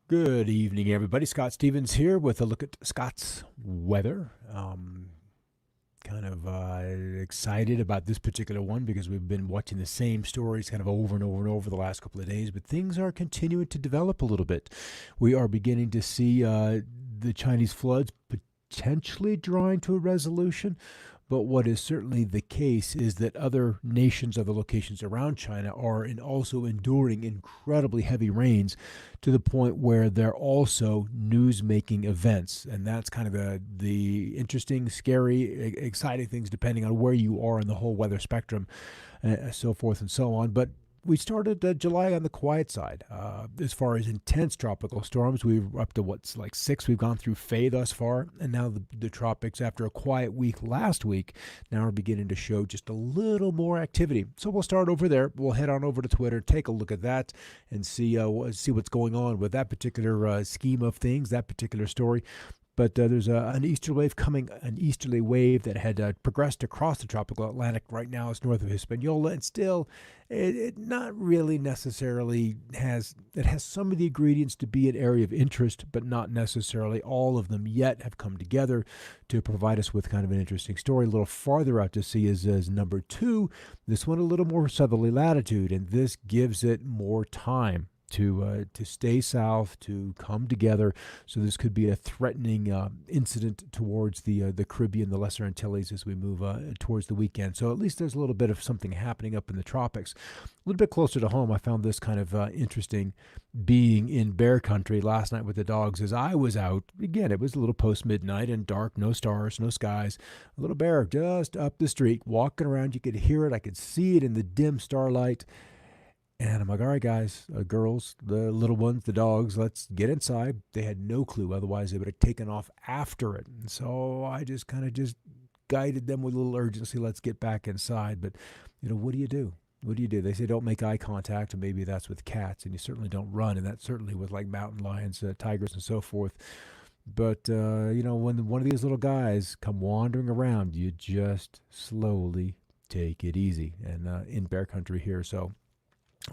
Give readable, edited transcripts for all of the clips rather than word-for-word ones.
Good evening, everybody. Scott Stevens here with a look at Scott's weather. Kind of excited about this particular one because we've been watching the same stories kind of over and over and over the last couple of days, but things are continuing to develop a little bit. We are beginning to see the Chinese floods potentially drawing to a resolution. But what is certainly the case is that other nations, other locations around China are also enduring incredibly heavy rains to the point where they're also news-making events. And that's kind of the interesting, scary, exciting things depending on where you are in the whole weather spectrum, so forth and so on. But we started July on the quiet side. As far as intense tropical storms, we're up to what's like six. We've gone through Faye thus far, and now the tropics, after a quiet week last week, now are beginning to show just a little more activity. So we'll start over there. We'll head on over to Twitter, take a look at that, and see what's going on with that particular scheme of things, that particular story. But there's an easterly wave coming, an easterly wave that had progressed across the tropical Atlantic. Right now it's north of Hispaniola, and still it not really necessarily has some of the ingredients to be an area of interest, but not necessarily all of them yet have come together to provide us with kind of an interesting story. A little farther out to sea is number two. This one a little more southerly latitude, and this gives it more time to stay south, to come together. So this could be a threatening incident towards the Caribbean, the Lesser Antilles, as we move towards the weekend. So at least there's a little bit of something happening up in the tropics. A little bit closer to home, I found this kind of interesting. Being in bear country last night with the dogs, as I was out, again, it was a little post-midnight and dark, no stars, no skies, a little bear just up the street, walking around. You could hear it. I could see it in the dim starlight. And I'm like, all right, guys, girls, the little ones, the dogs, let's get inside. They had no clue. Otherwise, they would have taken off after it. And so I just kind of just guided them with a little urgency. Let's get back inside. But, what do you do? What do you do? They say don't make eye contact, and maybe that's with cats. And you certainly don't run, and that's certainly with like mountain lions, tigers, and so forth. But, when one of these little guys come wandering around, you just slowly take it easy. And in bear country here, so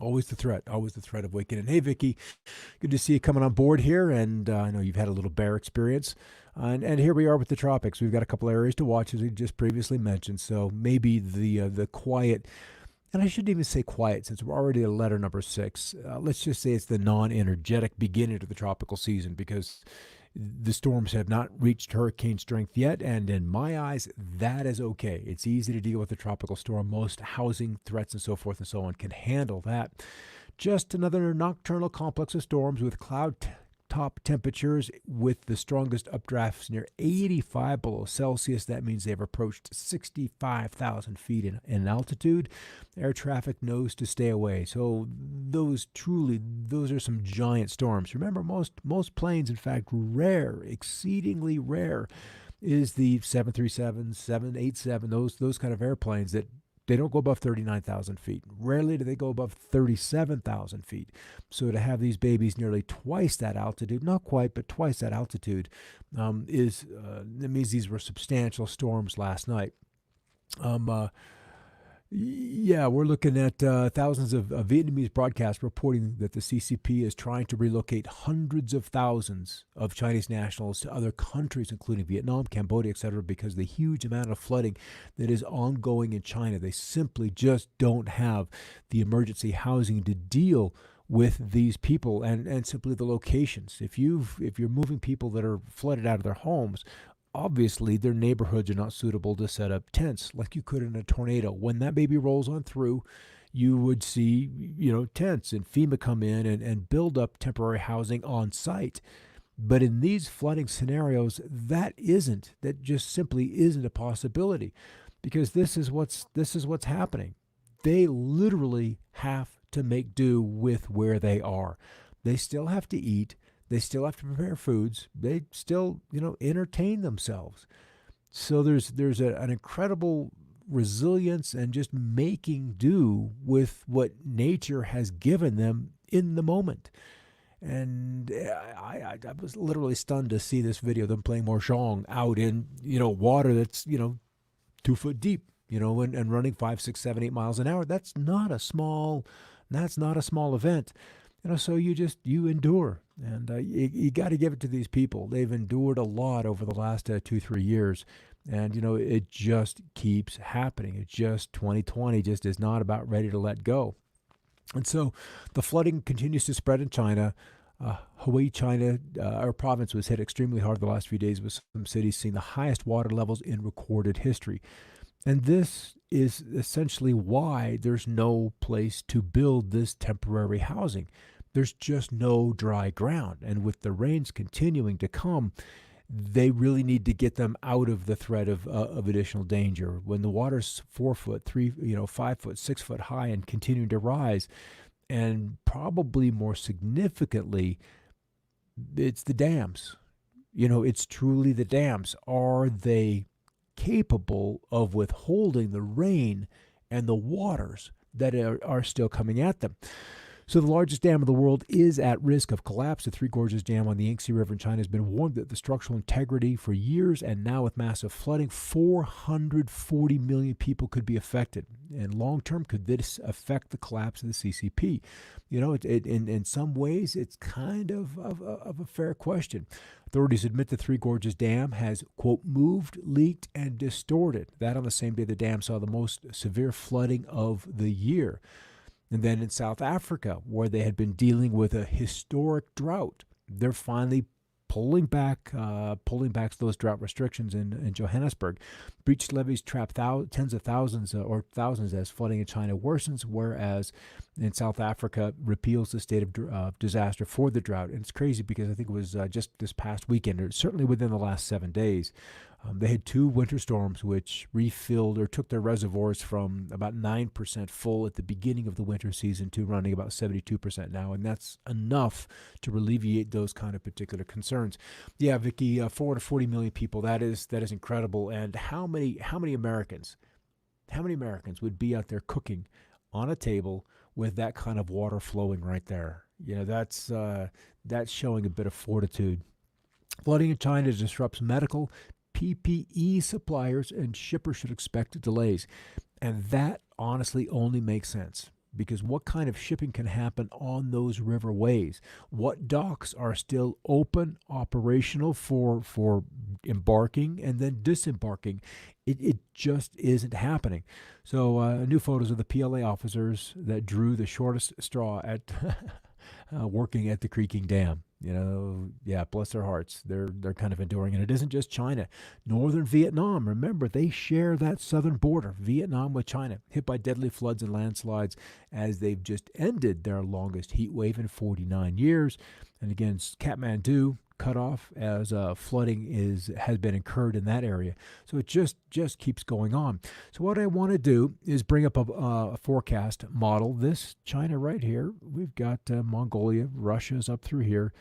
always the threat of waking in. Hey, Vicky, good to see you coming on board here. And I know you've had a little bear experience. And here we are with the tropics. We've got a couple areas to watch, as we just previously mentioned. So maybe the quiet, and I shouldn't even say quiet since we're already at letter number 6. Let's just say it's the non-energetic beginning to the tropical season, because the storms have not reached hurricane strength yet, and in my eyes, that is okay. It's easy to deal with a tropical storm. Most housing threats and so forth and so on can handle that. Just another nocturnal complex of storms with cloud top temperatures with the strongest updrafts near 85 below Celsius. That means they've approached 65,000 feet in altitude. Air traffic knows to stay away. So those are some giant storms. Remember, most planes, in fact, rare, exceedingly rare, is the 737, 787, those kind of airplanes that they don't go above 39,000 feet. Rarely do they go above 37,000 feet. So to have these babies nearly twice that altitude, not quite, but twice that altitude, that means these were substantial storms last night. We're looking at thousands of Vietnamese broadcasts reporting that the CCP is trying to relocate hundreds of thousands of Chinese nationals to other countries, including Vietnam, Cambodia, etc., because of the huge amount of flooding that is ongoing in China. They simply just don't have the emergency housing to deal with these people and simply the locations. If you're moving people that are flooded out of their homes, obviously their neighborhoods are not suitable to set up tents like you could in a tornado. When that baby rolls on through, you would see, tents and FEMA come in and build up temporary housing on site. But in these flooding scenarios, that just simply isn't a possibility, because this is what's happening. They literally have to make do with where they are. They still have to eat. They still have to prepare foods. They still, entertain themselves. So there's an incredible resilience and just making do with what nature has given them in the moment. And I was literally stunned to see this video of them playing mahjong out in, water that's, 2 foot deep, and running 5, 6, 7, 8 miles an hour. That's not a small event. So you endure, and you got to give it to these people. They've endured a lot over the last 2 3 years, and it just keeps happening. It just 2020 just is not about ready to let go. And so the flooding continues to spread in China. Hawaii, China, our province was hit extremely hard the last few days, with some cities seeing the highest water levels in recorded history. And this is essentially why there's no place to build this temporary housing. There's just no dry ground. And with the rains continuing to come, they really need to get them out of the threat of additional danger. When the water's 4 foot, 5 foot, 6 foot high and continuing to rise, and probably more significantly, it's the dams. It's truly the dams. Are they capable of withholding the rain and the waters that are still coming at them? So the largest dam in the world is at risk of collapse. The Three Gorges Dam on the Yangtze River in China has been warned that the structural integrity for years, and now with massive flooding, 440 million people could be affected. And long term, could this affect the collapse of the CCP? In some ways, it's kind of a fair question. Authorities admit the Three Gorges Dam has, quote, moved, leaked, and distorted. That on the same day the dam saw the most severe flooding of the year. And then in South Africa, where they had been dealing with a historic drought, they're finally pulling back those drought restrictions in Johannesburg. Breached levees trap tens of thousands or thousands as flooding in China worsens, whereas in South Africa repeals the state of disaster for the drought. And it's crazy because I think it was just this past weekend, or certainly within the last 7 days, they had 2 winter storms which refilled or took their reservoirs from about 9% full at the beginning of the winter season to running about 72% now, and that's enough to alleviate those kind of particular concerns. Yeah, Vicky, 440 million people. That is incredible. And how many Americans would be out there cooking on a table with that kind of water flowing right there? That's showing a bit of fortitude. Flooding in China disrupts medical, PPE suppliers, and shippers should expect delays. And that honestly only makes sense, because what kind of shipping can happen on those riverways? What docks are still open, operational for embarking and then disembarking? It just isn't happening. So new photos of the PLA officers that drew the shortest straw at working at the creaking dam. Bless their hearts. They're kind of enduring. And it isn't just China. Northern Vietnam, remember, they share that southern border, Vietnam with China, hit by deadly floods and landslides as they've just ended their longest heat wave in 49 years. And again, Kathmandu cut off as flooding has been incurred in that area. So it just keeps going on. So what I want to do is bring up a forecast model. This China right here, we've got Mongolia, Russia's up through here,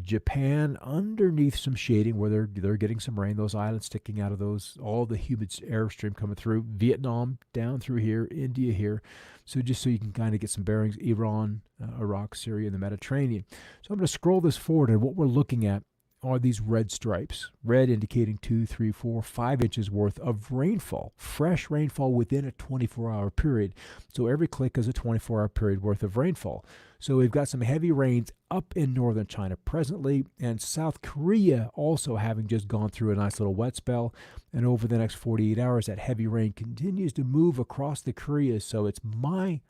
Japan underneath some shading where they're getting some rain, those islands sticking out of those, all the humid airstream coming through, Vietnam down through here, India here. So just so you can kind of get some bearings, Iran, Iraq, Syria, and the Mediterranean. So I'm going to scroll this forward, and what we're looking at are these red stripes. Red indicating 2, 3, 4, 5 inches worth of rainfall, fresh rainfall within a 24-hour period. So every click is a 24-hour period worth of rainfall. So we've got some heavy rains up in northern China presently, and South Korea also having just gone through a nice little wet spell. And over the next 48 hours, that heavy rain continues to move across the Koreas. So it's my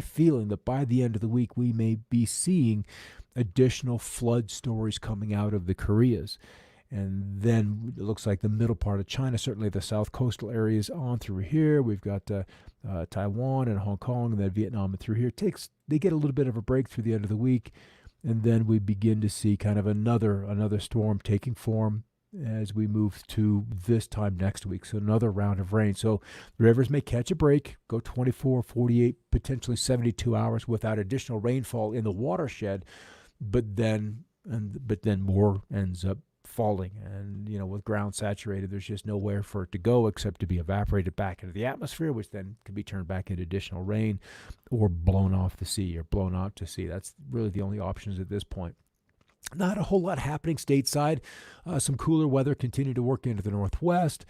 feeling that by the end of the week, we may be seeing additional flood stories coming out of the Koreas. And then it looks like the middle part of China, certainly the south coastal areas on through here. We've got Taiwan and Hong Kong, and then Vietnam and through here. They get a little bit of a break through the end of the week, and then we begin to see kind of another storm taking form as we move to this time next week. So another round of rain. So the rivers may catch a break, go 24, 48, potentially 72 hours without additional rainfall in the watershed, but then more ends up falling. And, with ground saturated, there's just nowhere for it to go except to be evaporated back into the atmosphere, which then can be turned back into additional rain or blown off the sea or blown out to sea. That's really the only options at this point. Not a whole lot happening stateside. Some cooler weather continued to work into the northwest.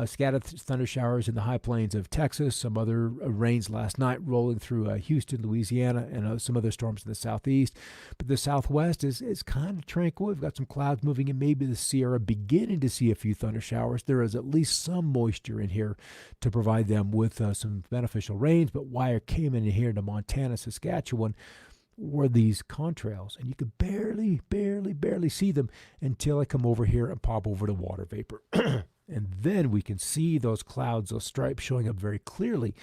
Scattered thunder showers in the high plains of Texas. Some other rains last night rolling through Houston, Louisiana, and some other storms in the southeast. But the southwest is kind of tranquil. We've got some clouds moving in. Maybe the Sierra beginning to see a few thunder showers. There is at least some moisture in here to provide them with some beneficial rains. But wire came in here to Montana, Saskatchewan, were these contrails, and you could barely see them until I come over here and pop over to water vapor. And then we can see those clouds, those stripes showing up very clearly,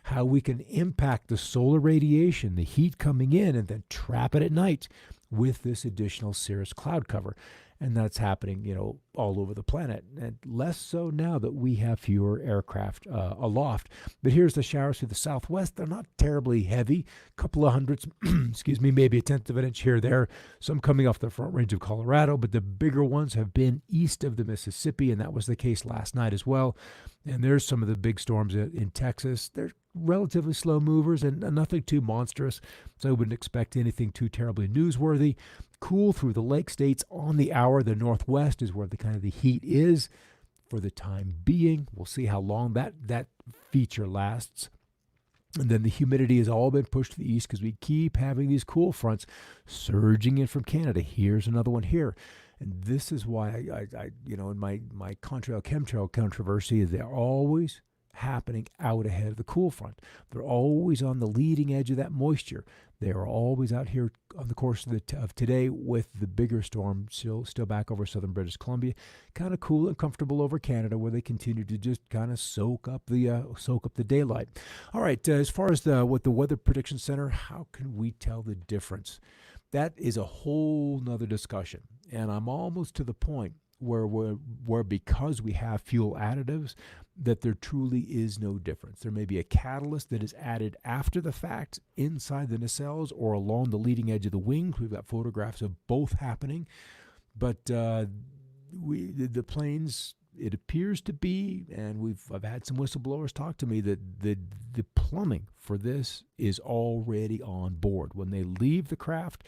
how we can impact the solar radiation, the heat coming in, and then trap it at night with this additional cirrus cloud cover. And that's happening, all over the planet. And less so now that we have fewer aircraft aloft. But here's the showers through the southwest. They're not terribly heavy. A couple of hundreds, maybe a tenth of an inch here or there. Some coming off the front range of Colorado. But the bigger ones have been east of the Mississippi, and that was the case last night as well. And there's some of the big storms in Texas. They're relatively slow movers and nothing too monstrous. So I wouldn't expect anything too terribly newsworthy. Cool through the lake states on the hour. The northwest is where the heat is for the time being. We'll see how long that feature lasts. And then the humidity has all been pushed to the east because we keep having these cool fronts surging in from Canada. Here's another one here. And this is why I in my contrail chemtrail controversy, is they're always happening out ahead of the cool front. They're always on the leading edge of that moisture. They are always out here on the course of today with the bigger storm still back over southern British Columbia, kind of cool and comfortable over Canada, where they continue to just kind of soak up the daylight. All right, as far as what the Weather Prediction Center, how can we tell the difference? That is a whole nother discussion, and I'm almost to the point where because we have fuel additives, that there truly is no difference. There may be a catalyst that is added after the fact inside the nacelles or along the leading edge of the wings. We've got photographs of both happening. But the planes, it appears to be, and I've had some whistleblowers talk to me, that the plumbing for this is already on board. When they leave the craft,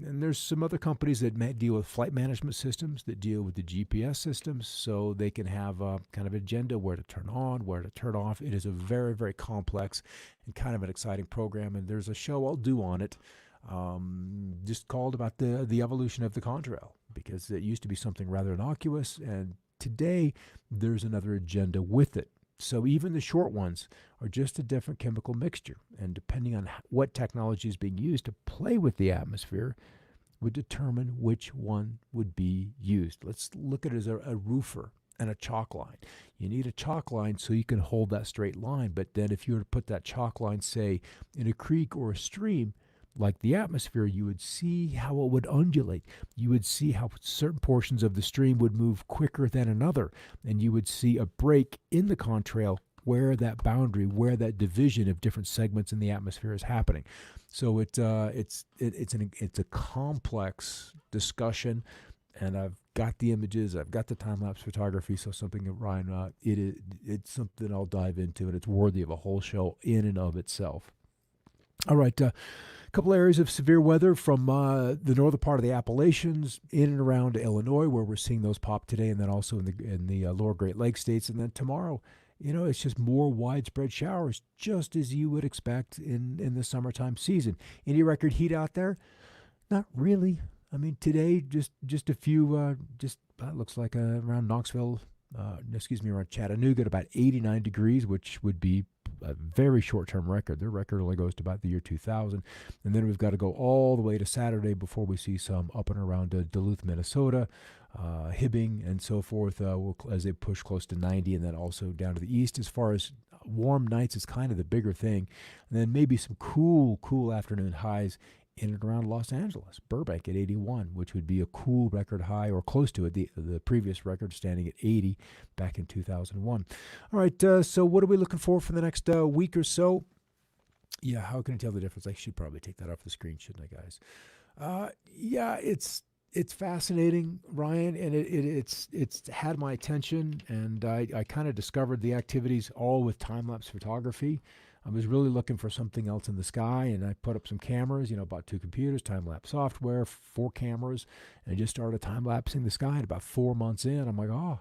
and there's some other companies that may deal with flight management systems, that deal with the GPS systems, so they can have a kind of agenda where to turn on, where to turn off. It is a very, very complex and kind of an exciting program, and there's a show I'll do on it, just called about the evolution of the Contrail, because it used to be something rather innocuous, and today there's another agenda with it. So even the short ones are just a different chemical mixture, and depending on what technology is being used to play with the atmosphere would determine which one would be used. Let's look at it as a roofer and a chalk line. You need a chalk line so you can hold that straight line, but then if you were to put that chalk line, say, in a creek or a stream, like the atmosphere, you would see how it would undulate. You would see how certain portions of the stream would move quicker than another, and you would see a break in the contrail where that boundary, where that division of different segments in the atmosphere is happening. So it's a complex discussion, and I've got the images, I've got the time-lapse photography, so something that Ryan, it's something I'll dive into, and it's worthy of a whole show in and of itself. All right, a couple areas of severe weather from the northern part of the Appalachians in and around Illinois, where we're seeing those pop today, and then also in the lower Great Lakes states. And then tomorrow, it's just more widespread showers, just as you would expect in the summertime season. Any record heat out there? Not really. I mean, today, just a few, it looks like around Knoxville, around Chattanooga at about 89 degrees, which would be a very short-term record. Their record only goes to about the year 2000. And then we've got to go all the way to Saturday before we see some up and around Duluth, Minnesota, Hibbing, and so forth, as they push close to 90, and then also down to the east. As far as warm nights is kind of the bigger thing. And then maybe some cool afternoon highs in and around Los Angeles, Burbank at 81, which would be a cool record high, or close to it. The previous record standing at 80 back in 2001. All right, so what are we looking for the next week or so? Yeah, how can I tell the difference? I should probably take that off the screen, shouldn't I, guys? Yeah, it's fascinating, Ryan, and it's had my attention, and I kind of discovered the activities all with time-lapse photography. I was really looking for something else in the sky, and I put up some cameras, bought 2 computers, time-lapse software, 4 cameras, and just started time-lapsing the sky. And about 4 months in, I'm like, oh,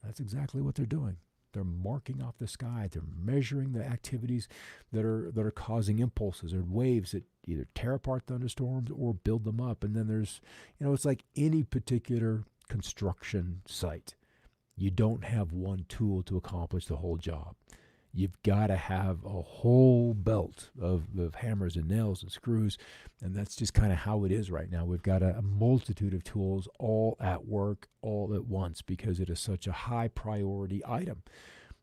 that's exactly what they're doing. They're marking off the sky. They're measuring the activities that are causing impulses or waves that either tear apart thunderstorms or build them up. And then there's, it's like any particular construction site. You don't have one tool to accomplish the whole job. You've got to have a whole belt of hammers and nails and screws, and that's just kind of how it is right now. We've got a multitude of tools all at work, all at once, because it is such a high priority item.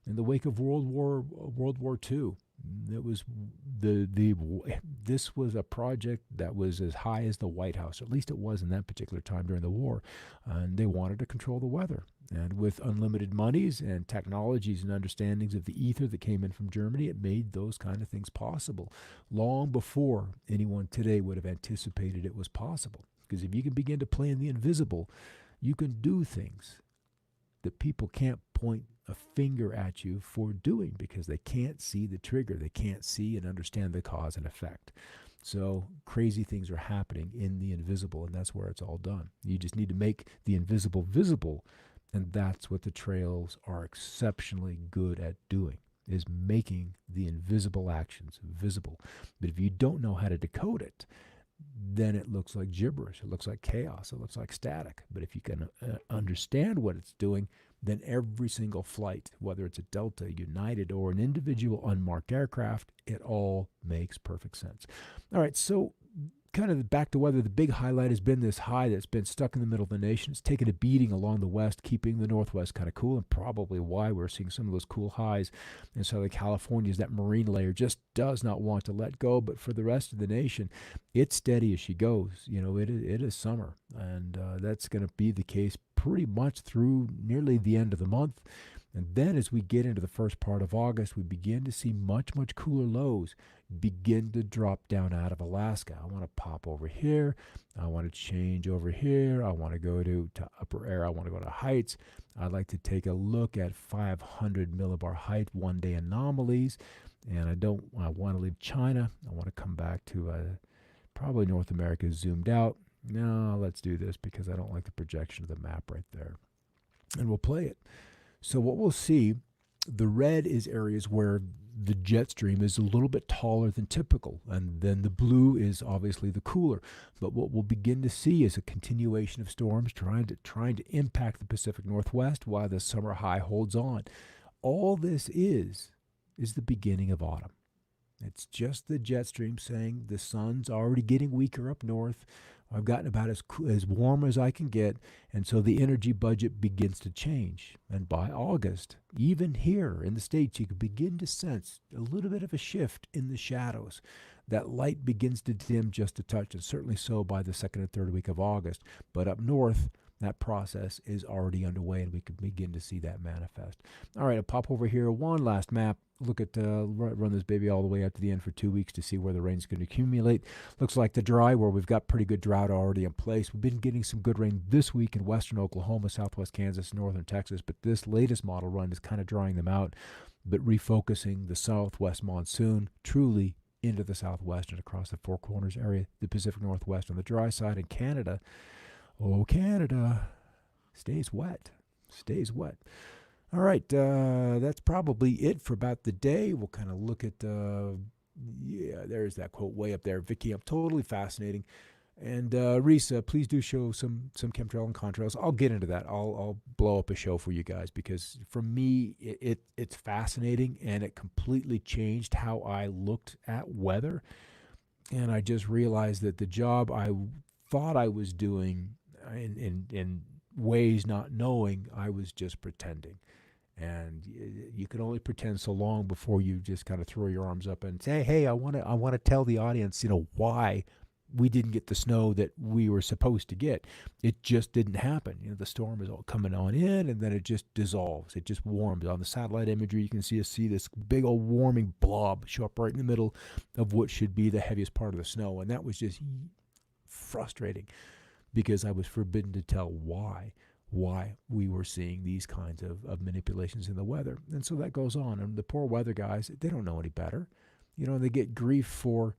In the wake of World War II, it was this was a project that was as high as the White House, or at least it was in that particular time during the war, and they wanted to control the weather. And with unlimited monies and technologies and understandings of the ether that came in from Germany, it made those kind of things possible long before anyone today would have anticipated it was possible. Because if you can begin to play in the invisible, you can do things that people can't point a finger at you for doing because they can't see the trigger. They can't see and understand the cause and effect. So crazy things are happening in the invisible, and that's where it's all done. You just need to make the invisible visible. And that's what the trails are exceptionally good at doing, is making the invisible actions visible. But if you don't know how to decode it, then it looks like gibberish. It looks like chaos. It looks like static. But if you can understand what it's doing, then every single flight, whether it's a Delta, United, or an individual unmarked aircraft, it all makes perfect sense. All right, so kind of back to weather, the big highlight has been this high that's been stuck in the middle of the nation. It's taken a beating along the west, keeping the northwest kind of cool, and probably why we're seeing some of those cool highs in Southern California is that marine layer just does not want to let go. But for the rest of the nation, it's steady as she goes. It is summer, and that's going to be the case pretty much through nearly the end of the month. And then as we get into the first part of August, we begin to see much, much cooler lows begin to drop down out of Alaska. I want to pop over here. I want to change over here. I want to go to upper air. I want to go to heights. I'd like to take a look at 500 millibar height one-day anomalies. And I want to leave China. I want to come back to probably North America zoomed out. No, let's do this because I don't like the projection of the map right there. And we'll play it. So what we'll see, the red is areas where the jet stream is a little bit taller than typical, and then the blue is obviously the cooler. But what we'll begin to see is a continuation of storms trying to impact the Pacific Northwest while the summer high holds on. All this is the beginning of autumn. It's just the jet stream saying the sun's already getting weaker up north. I've gotten about as warm as I can get, and so the energy budget begins to change. And by August, even here in the States, you can begin to sense a little bit of a shift in the shadows. That light begins to dim just a touch, and certainly so by the second and third week of August. But up north, that process is already underway, and we can begin to see that manifest. All right, I'll pop over here. One last map. Look at run this baby all the way up to the end for 2 weeks to see where the rain's going to accumulate. Looks like the dry, where we've got pretty good drought already in place. We've been getting some good rain this week in western Oklahoma, southwest Kansas, northern Texas, but this latest model run is kind of drying them out, but refocusing the southwest monsoon truly into the southwest and across the Four Corners area, the Pacific Northwest on the dry side, and Canada. Oh, Canada stays wet. All right, that's probably it for about the day. We'll kind of look at, there's that quote way up there. Vicky, I'm totally fascinating. And Risa, please do show some chemtrail and contrails. I'll get into that. I'll blow up a show for you guys because for me, it's fascinating, and it completely changed how I looked at weather. And I just realized that the job I thought I was doing in ways not knowing, I was just pretending. And you can only pretend so long before you just kind of throw your arms up and say, hey, I want to tell the audience, why we didn't get the snow that we were supposed to get. It just didn't happen. The storm is all coming on in, and then it just dissolves. It just warms. On the satellite imagery, you can see this big old warming blob show up right in the middle of what should be the heaviest part of the snow. And that was just frustrating because I was forbidden to tell why. why we were seeing these kinds of manipulations in the weather. And so that goes on. And the poor weather guys, they don't know any better. They get grief for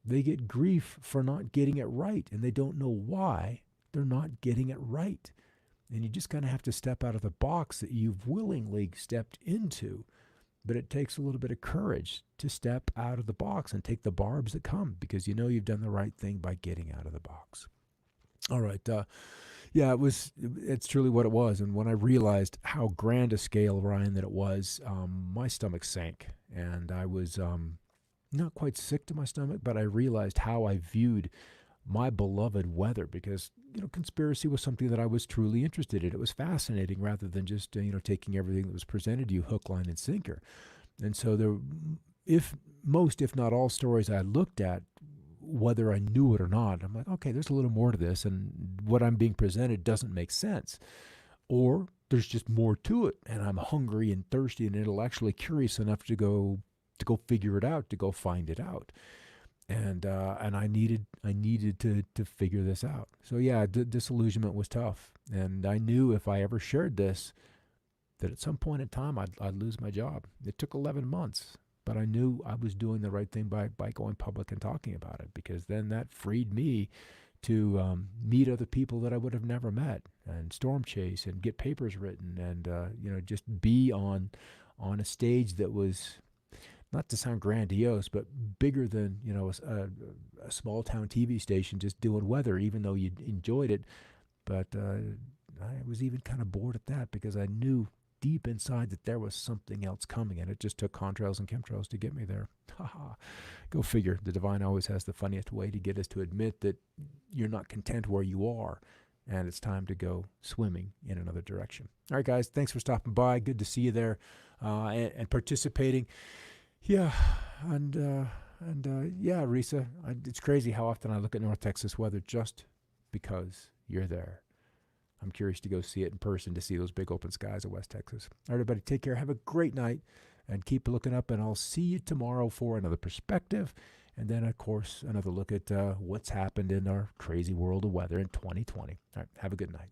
not getting it right, and they don't know why they're not getting it right. And you just kind of have to step out of the box that you've willingly stepped into. But it takes a little bit of courage to step out of the box and take the barbs that come, because you've done the right thing by getting out of the box. All right. It's truly what it was. And when I realized how grand a scale, Ryan, that it was, my stomach sank. And I was not quite sick to my stomach, but I realized how I viewed my beloved weather, because conspiracy was something that I was truly interested in. It was fascinating, rather than just taking everything that was presented to you hook, line, and sinker. And so if not all stories I looked at, whether I knew it or not, I'm like, okay, there's a little more to this, and what I'm being presented doesn't make sense, or there's just more to it, and I'm hungry and thirsty and intellectually curious enough to go figure it out, to go find it out. And I needed to figure this out. So yeah, disillusionment was tough, and I knew if I ever shared this, that at some point in time I'd lose my job. It took 11 months, but I knew I was doing the right thing by going public and talking about it, because then that freed me to meet other people that I would have never met, and storm chase and get papers written, and just be on a stage that was, not to sound grandiose, but bigger than a small town TV station just doing weather, even though you enjoyed it. But I was even kind of bored at that, because I knew deep inside that there was something else coming, and it just took contrails and chemtrails to get me there. Go figure. The divine always has the funniest way to get us to admit that you're not content where you are, and it's time to go swimming in another direction. All right, guys, thanks for stopping by. Good to see you there and participating. Yeah, and Risa, it's crazy how often I look at North Texas weather just because you're there. I'm curious to go see it in person, to see those big open skies of West Texas. All right, everybody, take care. Have a great night, and keep looking up, and I'll see you tomorrow for another perspective, and then, of course, another look at what's happened in our crazy world of weather in 2020. All right, have a good night.